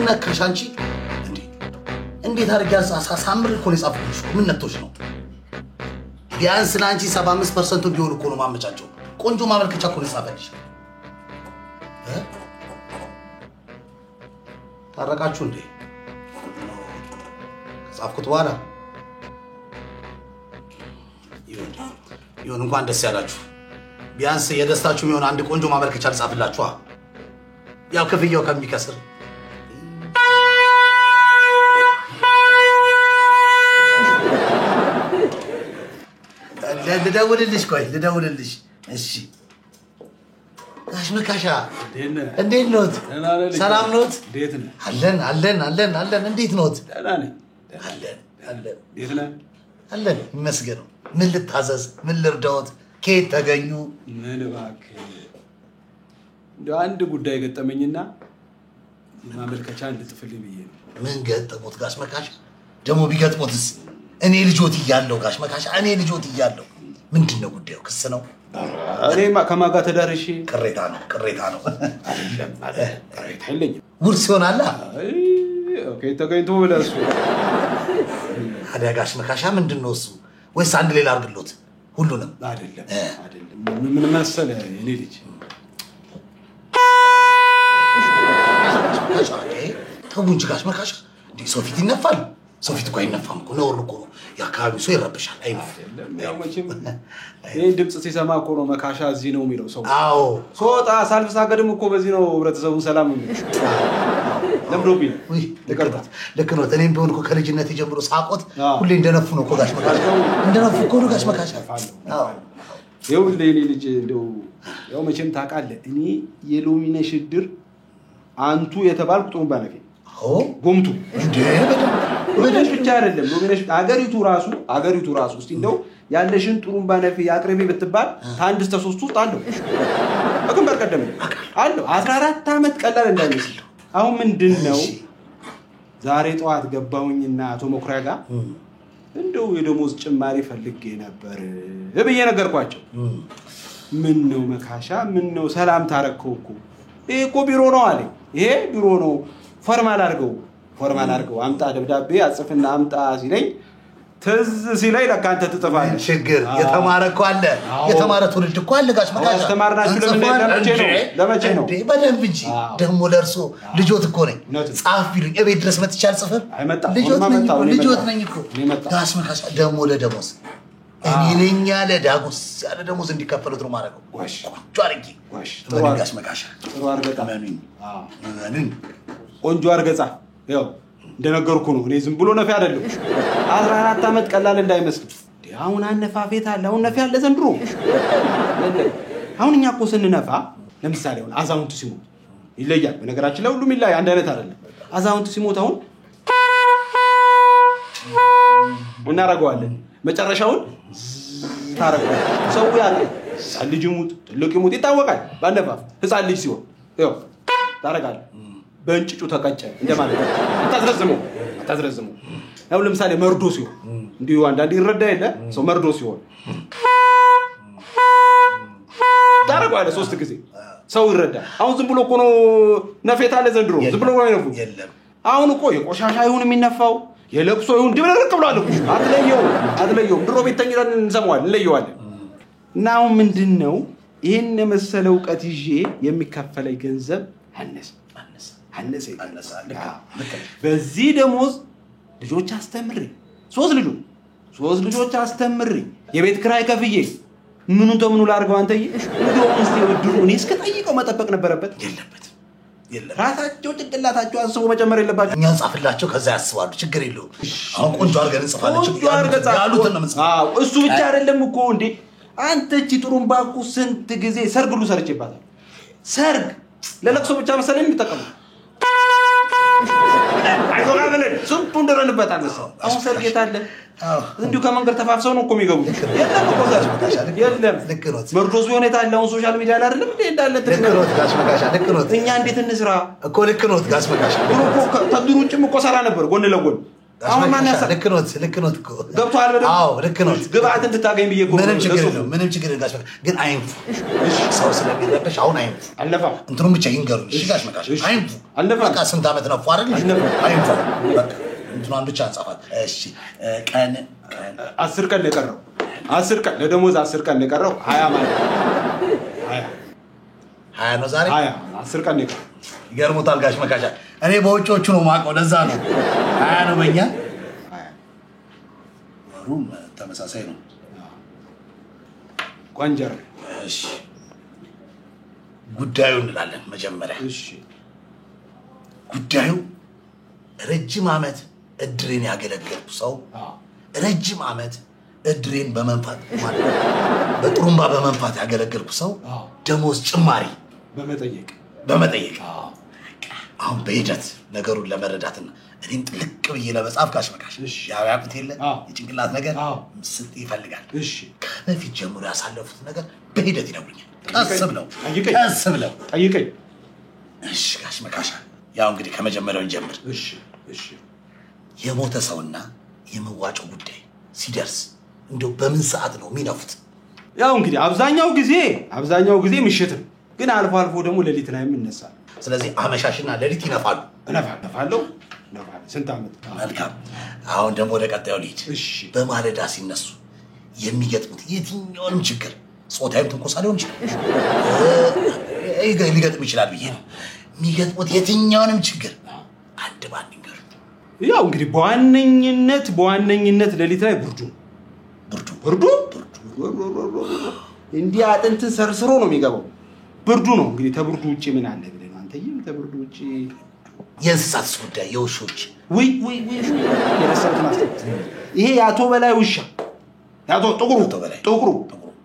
ነካሽ አንቺ እንዴት አርጋስ አሳምር እኮ ነው ጻፍኩሽ ምን ነጥቶሽ ነው ቢያንስ ላንቺ 75% ቢሆን እኮ ነው ማመቻቸው ቆንጆ ማመልከቻ እኮ ነው ጻፈልሽ ታረቃችሁ እንዴ ጻፍኩት በኋላ ይሁን እንኳን ደስ ያላችሁ ቢያንስ የደስታችሁ የሚሆን አንድ ቆንጆ ማመልከቻ ልጻፍላችሁ ያው ከፍየው ከሚከስር ልደውልልሽ እሺ ጋሽ መካሻ እንዴት ኖት ሰላም ኖት አለን እንዴት ኖት አለን ይመስገን ምን ልታዘዝ ምን ልርዳዎት ከየት ተገኙ ምን እባክህ እንደው አንድ ጉዳይ ገጠመኝና ማመልከቻ እንድጽፍልኝ ብዬ ነው ምን ገጠሞት ጋሽ መካሻ ደሞ ቢገጥሞትስ እኔ ልጆት ይያለው ጋሽ መካሻ እኔ ልጆት ይያለው ምንድነው ጉዳዩ ክስ ነው እኔማ ከማጋ ተዳርሺ ቅሬታ ነው አይደለም ቅሬታ የለኝም ውርስ ይሆናል ኦኬ ተገኝቶ ወለሱ አዲያ ጋሽ መካሻ ምንድነው እሱ ወይስ አንድ ሌላ አርግሎት ሁሉንም አይደለም ምን መሰለ እኔ ልጅ ተውንጂ ጋሽ መካሻ እንዴ ሶፊት ይነፋል ሶፊት ቆይ ይነፋም እኮ ነው እኮ ያካባቢው ሰው ይረብሻል አይደለም ያው መቼም ይሄ ድምጽ ሲሰማ እኮ ነው መካሻ እዚህ ነው የሚለው ሰው አዎ ሶጣ ሳልፍ ሳገድም እኮ በዚህ ነው ህብረተሰቡን ሰላም ነው ለምዶብኝ ወይ ልክ ነው እኔም ቢሆን እኮ ከልጅነት ጀምሮ ሳቆት ሁሌ እንደነፉ ነው እኮ ጋሽ መካሻ እንደነፉ እኮ ነው ጋሽ መካሻ አዎ ይኸውልህ እኔ ልጅ እንደው ያው መቼም ታውቃለህ እኔ የሎሚነሽ ድር አንቱ የተባልኩ ጥሩምባ ነፊ ጎምቱ እንዴ ወደሽ ብቻ አይደለም ሎሚነሽ አገሪቱ ራሱ እስቲ እንደው ያለሽን ጥሩምባ ነፊ ያቅርቢ ብትባል ከአንድ እስከ 3 ውስጥ አለው በግንባር ቀደም አለው 14 አመት ቀላል እንዳይመስል አሁን ምንድነው ዛሬ ጧት ገባሁኝና አቶ መኩሪያ ጋር እንደው የደሞዝ ጭማሪ ፈልጌ ነበር እብዬ ነገርኳቸው ምን ነው መካሻ ምን ነው ሰላም ታረከው እኮ ይሄ እኮ ቢሮ ነው አለ ይሄ ቢሮ ነው ፎርማል አድርገው አምጣ ደብዳቤ አጽፍና አምጣ ሲለኝ ትዝ ሲለኝ ለካንተ ትጥፋለህ ችግር የተማረከው አለ የተማረ ትውልድ እኮ አለ ጋሽ መካሻ አስተማርናችሁ ለመቼ ነው በደንብ እንጂ ደሞ ለርሶ ልጆት እኮ ነኝ ጻፍ ቢሉኝ እቤት ድረስ መጥቻል ጽፈር ልጆት ነኝ እኮ ጋሽ መካሻ ደሞ ለደሞዝ እኔ ነኝ ያለ ዳጉስ ያለ ደሞዝ እንዲከፈሉት ነው ማረከው ቆንጆ አርጊ ጋሽ መካሻ ጥሩ አርገጣ ቆንጆ አርገጻ ያው እንደነገርኩ ነው እኔ ዝም ብሎ ነፊ አይደለም 14 አመት ቀላል እንዳይመስል አሁን አነፋፌት አለ አሁን ነፊ አለ ዘንድሮ አሁን እኛ እኮ ስንነፋ ለምሳሌ አሁን አዛውንቱ ሲሞት ይለያል በነገራችን ላይ ሁሉም ይለያል አንድ አይነት አይደለም አዛውንቱ ሲሞት አሁን እናረጋዋለን መጨረሻውን ታረጋው ሰው ያለ ልጅ ይሙት ትልቅ ይሙት ይታወቃል ባነፋፍ ህፃን ልጅ ሲሆን ያው ታረጋለ በእንጭጩ ተቀጨ እንደማለት አታዝረዝሙ ያው ለምሳሌ መርዶ ሲሆን እንዲሁ አንዳንድ ይረዳ የለ ሰው መርዶ ሲሆን ታረጋለ 3 ጊዜ ሰው ይረዳ አሁን ዝም ብሎ እኮ ነው ነፌታ ለዘንድሮ ዝም ብሎ ነው ይነፉ አሁን እኮ የቆሻሻ ይሁን የሚነፋው የለቅሶ ይሁን ድብልቅ ብሏል እኮ አትለየው ድሮ ቤተኛን እንሰማዋል እንለየዋለን ናው ምንድነው ይሄን የመሰለ ዕውቀት ይዤ የሚከፈለኝ ገንዘብ አነሰ በዚህ ደሞዝ ልጆች አስተምሪ 3 ልጆች አስተምሪ የቤት ክራይ ከፍዬ ምኑን ተምኑ ላርገው አንተዬ እንደውም እስቲ ወድሩ እኔ እስከ ጠይቀው መጠበቅ ነበረበት የለም ራሳቸው ጭንቅላታቸው አንስቦ መጨመር የለባቸው እኛ ጻፍላቸው ከዛ ያስባሉ ችግር የለውም አሁን ቆንጆ አርገን እንጽፋለን ችግር ያሉት ነው እሱ ብቻ አይደለም እኮ እንዴ አንተ እቺ ጥሩምባ እኮ ስንት ጊዜ ሰርግ ሁሉ ሰርቼባታል ሰርግ ለለቅሶ ብቻ መሰለኝ የሚጠቀሙ አይቆራበለ ስንቱ እንደረንበታል ነው አሁን ሰርግ የታለ እንዲሁ ከመንገር ተፋፍሰው ነው እኮ የሚገቡ የለም ልክ ነው መርዶስ ቢሆን የታለ አሁን ሶሻል ሚዲያ ላይ አይደለም እንዴ እንዳለ ልክ ነው እኛ እንዴት እንስራ እኮ ልክ ነው ጋሽ መካሻ ተድሩ ውጭም እኮ ሰራ ነበር ጎን ለጎን አሁን ማን ያሳ ልክ ነው እኮ ገብቷል በደም አዎ ልክ ነው ግብአት እንድታገኝ ብዬ ምንም ችግር ጋሽ ግን አይንፉ ሰው ስለሚረዳሽ አሁን አይንፉ አለፋ እንትኑም ብቻ ይንገሩኝ እሺ ጋሽ መካሽ አይንፉ አለፋ በቃ ስንት ዓመት ነው አይደል አይንፉ በቃ እንትኑን ብቻ አንጻፋት እሺ ቀን 10 ቀን ለቀረው 10 ቀን ለደሞዝ 10 ቀን ለቀረው 20 ማለት 20 ነው ዛሬ 10 ቀን ለቀረው ይገርሙታል ጋሽ መካሻ እኔ በውጮቹ ነው ማቀው ለዛ ነው 20 ነው በእኛ ወሩም ተመሳሳይ ነው ቆንጀር እሺ ጉዳዩ እንላለን መጀመሪያ እሺ ጉዳዩ ረጅም ዓመት እድሬን ያገለገልኩ ሰው ረጅም ዓመት እድሬን በመንፋት ማለት በጥሩምባ በመንፋት ያገለገልኩ ሰው ደሞዝ ጭማሪ በመጠየቅ አሁን በሂደት ነገሩን ለመረዳትና እኔም ጥልቅ ብዬ ለመጻፍ ጋሽ መካሽ ያው ያቁት የለ የጭንቅላት ነገር ምስጥ ይፈልጋል እሺ ከበፊት ጀምሮ ያሳለፉት ነገር በሂደት ይነግሩኛል ቀስ ብለው ጠይቀኝ እሺ ጋሽ መካሽ ያው እንግዲህ ከመጀመሪያው እንጀምር እሺ የሞተ ሰውና የመዋጮ ጉዳይ ሲደርስ እንደው በምን ሰዓት ነው የሚነፉት ያው እንግዲህ አብዛኛው ጊዜ ምሽት ግን አልፎ ደግሞ ሌሊት ላይ ይነሳል ስለዚህ አመሻሽና ሌሊት ይነፋሉ ነፋለሁ ስንት ዓመት መልካም አሁን ደግሞ ወደ ቀጣዩ ልሂድ በማለዳ ሲነሱ የሚገጥሙት የትኛውንም ችግር ጾታዊም ትንኮሳ ሊሆን ይችላል ሊገጥም ይችላል ብዬ ነው የሚገጥሙት የትኛውንም ችግር አንድ ባንድ ይገር ያው እንግዲህ በዋነኝነት ሌሊት ላይ ብርዱ እንዲህ አጥንትን ሰርስሮ ነው የሚገባው ብርዱ ነው እንግዲህ ተብርዱ ውጪ ምን አለ ብለህ ነው አንተዬ ተብርዱ ውጪ የእንስሳት ጉዳይ የውሾች ወይ የረሳሁት ማስተት ይሄ ያቶ በላይ ውሻ ያቶ ጥቁሩ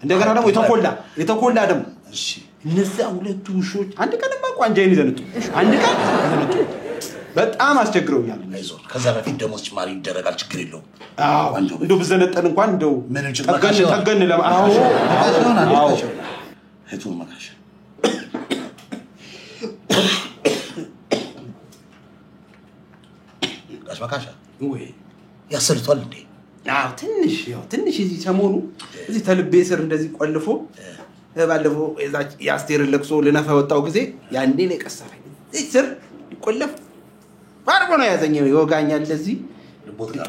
እንደገና ደግሞ የተኮላ ደግሞ እሺ እነዛ ሁለቱ ውሾች አንድ ቀንማ ቋንጃዬን ይዘንጡ በጣም አስቸግረውኛል አይዞህ ከዛ በፊት ደሞዝ ጭማሪ ይደረጋል ችግር የለውም እንደው ብዘነጠን እንኳን እንደው ምንም ችግር ተገን ለማአው እቱ መካሽ ጋሽ መካሻ ወይ ያሰልቷል እንዴ ትንሽ እዚህ ሰሞኑ እዚህ ተልቤ ስር እንደዚህ ቆልፎ ባለፈው ያስቴር ለቅሶ ለነፋ ወጣው ጊዜ ያንዴ ላይ ቀሰፈኝ እዚህ ስር ይቆለፍ ባርጎ ነው ያዘኘው ይወጋኛል እንደዚህ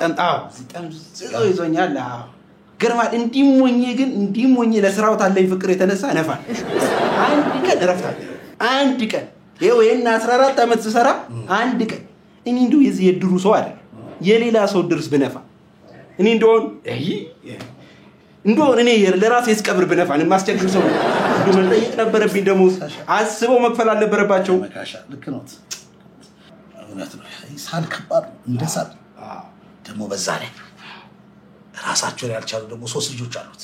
ጠምጣው ጠምጽው ይዞኛል ገርማል እንዲሞኝ ለስራው ታለኝ ፍቅር የተነሳ ነፋል አንድ ቀን ረፍታለ አንድ ቀን ይሄን 14 ዓመት ሰራ አንድ ቀን እኔ እንደው የዚህ የድሩ ሰው አይደል የሌላ ሰው ድርስ ብነፋ እኔ እንደው እኔ ለራሴ እስቀብር ብነፋ እኔ ማስቸግር ሰው እንደው መጠየቅ ነበረብኝ ደሞዝ አስበው መክፈል አልነበረባቸው መካሻ ልክ ነው እውነት ነው ሳል ከባድ እንደሳል ደግሞ በዛ ላይ ራሳቸው ላይ ያልቻሉ ደግሞ 3 ልጆች አሉት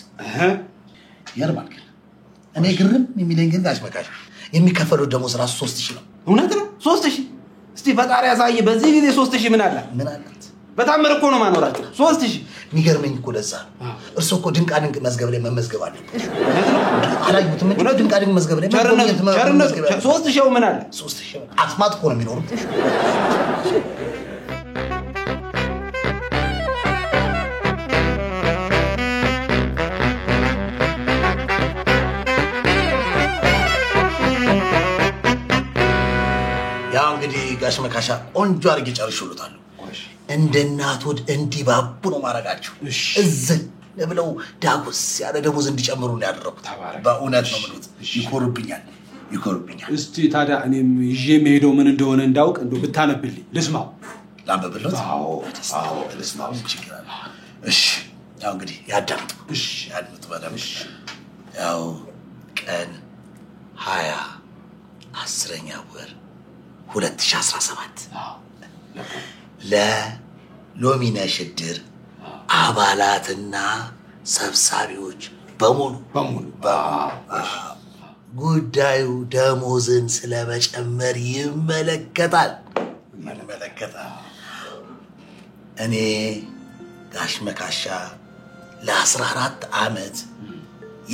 ይርማል ግን እኔ ግርም የሚለኝ ግን ጋሽ መካሽ የሚከፈለው ደሞዝ ራሱ 3000 ነው እውነት ነው 3000 እስቲ ፈጣሪ ያሳየ በዚህ ጊዜ 3000 ምን አላት በታምር እኮ ነው ማኖራቸው 3000 የሚገርመኝ እኮ ለዛ እርሶ እኮ ድንቅ መዝገብ ላይ መመዝገብ አለበት አላዩትም እንዴ ድንቅ መዝገብ ላይ መመዝገብ 3000 ምን አለ 3000 አስማት እኮ ነው የሚኖሩት ያው እንግዲህ ጋሽ መካሻ ቆንጆ አርግ ጨርሽሉታል እንደ እናቶድ እንዲባቡ ነው ማረጋቸው እዝን ለብለው ዳጉስ ያለ ደሞዝ እንዲጨምሩ ነው ያደረኩት በእውነት ነው ምሉት ይኮርብኛል እስቲ ታዲያ እኔም ይዤ መሄደው ምን እንደሆነ እንዳውቅ እንደው ብታነብልኝ ልስማው ላንበብልዎት አዎ ልስማው ይችላል እሺ ያው እንግዲህ ያዳምጡ በደምብ ያው ቀን 20 10ኛ ወር 2017 ለሎሚነሽ እድር አባላትና ሰብሳቢዎች በሙሉ ጉዳዩ ደሞዝን ስለመጨመር ይመለከታል እኔ ጋሽ መካሻ ለ14 ዓመት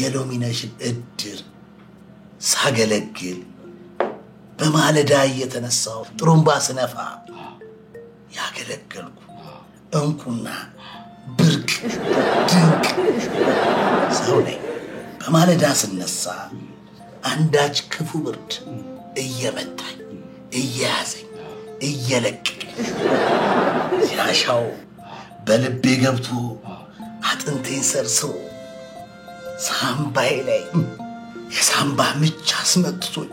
የሎሚነሽ እድር ሳገለግል በማለዳ እየተነሳው ጥሩምባ ስነፋ ያገለገልኩ እንቁና ብርቅ ድንቅ ሰው ነኝ። በማለዳ ስነሳ አንዳች ክፉ ብርድ እየመታኝ እየያዘኝ እየለቀቀኝ ሲያሻው በልቤ ገብቶ አጥንቴን ሰርስሮ ሳምባዬ ላይ የሳምባ ምች አስመጥቶኝ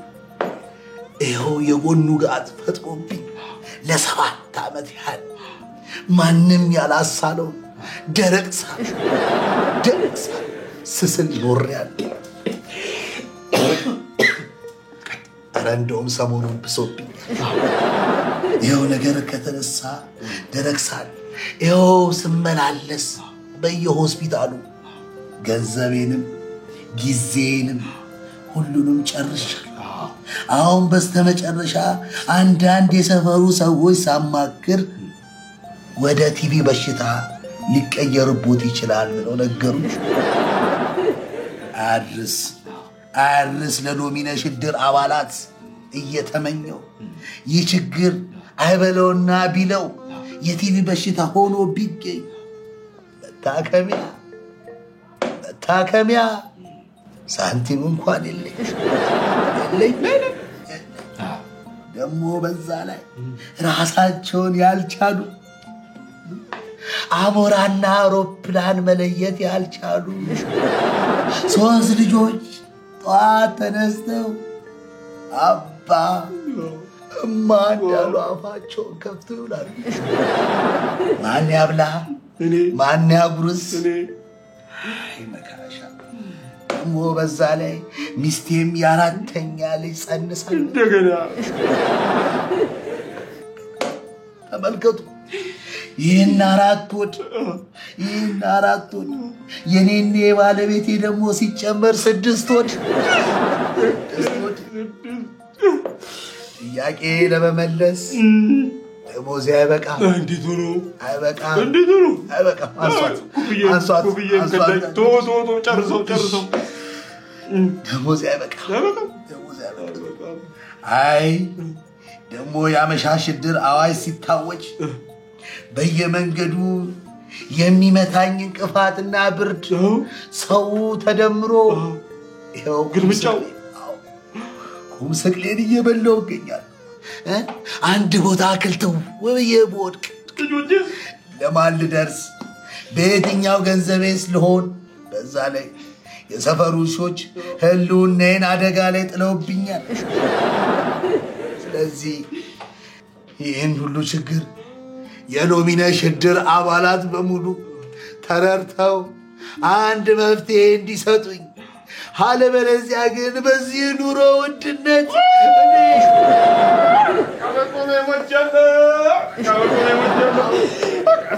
ይኸው የጎኑ ጋት ፈጥሮብኝ ለ7 ዓመት ያህል ማንም ያላሳለው ደረቅ ሳል ስስል ኖሬያለሁ። ኧረ እንደውም ሰሞኑን ብሶብኝ ይኸው ነገር ከተነሳ ደረቅ ሳል ይኸው ስመላለስ በየሆስፒታሉ ገንዘቤንም ጊዜንም ሁሉንም ጨርሻለሁ። አሁን በስተመጨረሻ አንዳንድ የሰፈሩ ሰዎች ሳማክር ወደ ቲቪ በሽታ ሊቀየርቦት ይችላል ብለው ነገሩኝ። አርስ ለዶሚነሽ ድር አባላት እየተመኘው ይህ ችግር አይበለውና ቢለው የቲቪ በሽታ ሆኖ ቢገኝ መታከሚያ ሳንቲም እንኳን የለኝ። ደግሞ በዛ ላይ ራሳቸውን ያልቻሉ አሞራና አውሮፕላን መለየት ያልቻሉ 3 ልጆች ጠዋት ተነስተው አባ እማ እንዳሉ አፋቸውን ከፍተው ይውላሉ። ማን ያብላ ማን ያጉርስ? መካሻ ደግሞ በዛ ላይ ሚስቴም የ4ኛ ልጅ ጸንሳለች። እንደገና ተመልከቱ። ይህን 4 ወድ የኔኔ ባለቤቴ ደግሞ ሲጨመር 6 ወድ ጥያቄ ለመመለስ ደሞዝ አይበቃም። እንዴት ሆኖ አይበቃም? አንሷት ጨርሰው ደሞዝ አይበቃም። አይ ደግሞ ያመሻሽ ድር አዋጅ ሲታወጅ በየመንገዱ የሚመታኝ እንቅፋትና ብርድ ሰው ተደምሮ ይኸው ግርምጫው ቁምስቅሌን እየበላው ይገኛል። አንድ ቦታ አክልተው ወብዬ ቦድቅ ለማን ልደርስ? በየትኛው ገንዘቤስ ልሆን? በዛ ላይ የሰፈሩ ሾች ህልውናዬን አደጋ ላይ ጥለውብኛል። ስለዚህ ይህን ሁሉ ችግር የሎሚነሽ ድር አባላት በሙሉ ተረርተው አንድ መፍትሄ እንዲሰጡኝ፣ አለበለዚያ ግን በዚህ ኑሮ ውድነት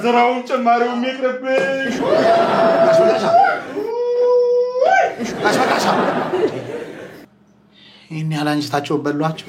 ስራውን ጭማሪው የሚቅርብኝ ይህን ያህል አንጀታቸውን በሏቸው።